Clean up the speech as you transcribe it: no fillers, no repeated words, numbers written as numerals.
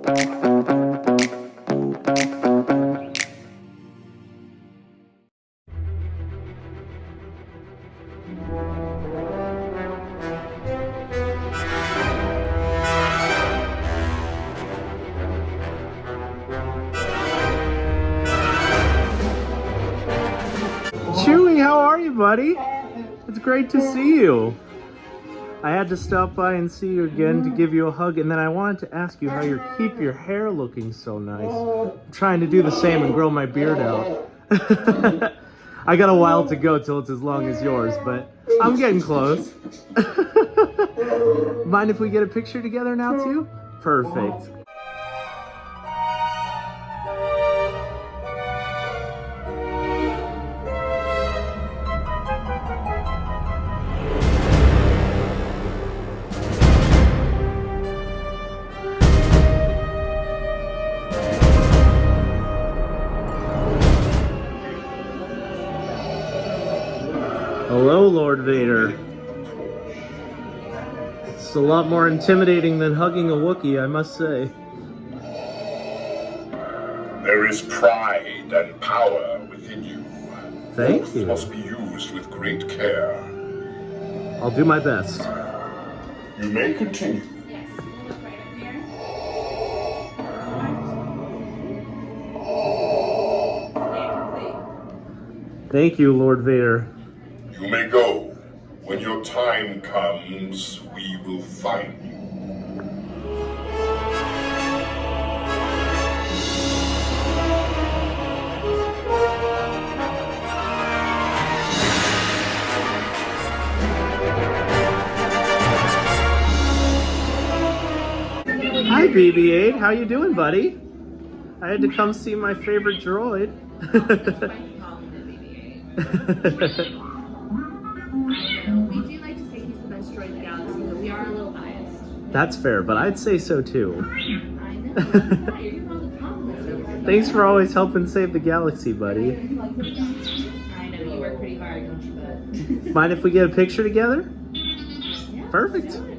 Chewie, how are you, buddy? It's great to see you. I had to stop by and see you again to give you a hug, and then I wanted to ask you how you keep your hair looking so nice. I'm trying to do the same and grow my beard out. I got a while to go till it's as long as yours, but I'm getting close. Mind if we get a picture together now too? Perfect. Hello, Lord Vader. It's a lot more intimidating than hugging a Wookiee, I must say. There is pride and power within you. Thank Both you. must be used with great care. I'll do my best. You may continue. Yes, we'll look right up here. Stay complete. Thank you, Lord Vader. You may go. When your time comes, we will find you. Hi, BB-8. How you doing, buddy? I had to come see my favorite droid. That's why you call him the BB-8. We do like to say he's the best droid in the galaxy, but we are a little biased. That's fair, but I'd say so too. I know. You're getting all the compliments over here. Thanks for always helping save the galaxy, buddy. I know, you work pretty hard, don't you, bud? Mind if we get a picture together? Yeah, Perfect. let's do it.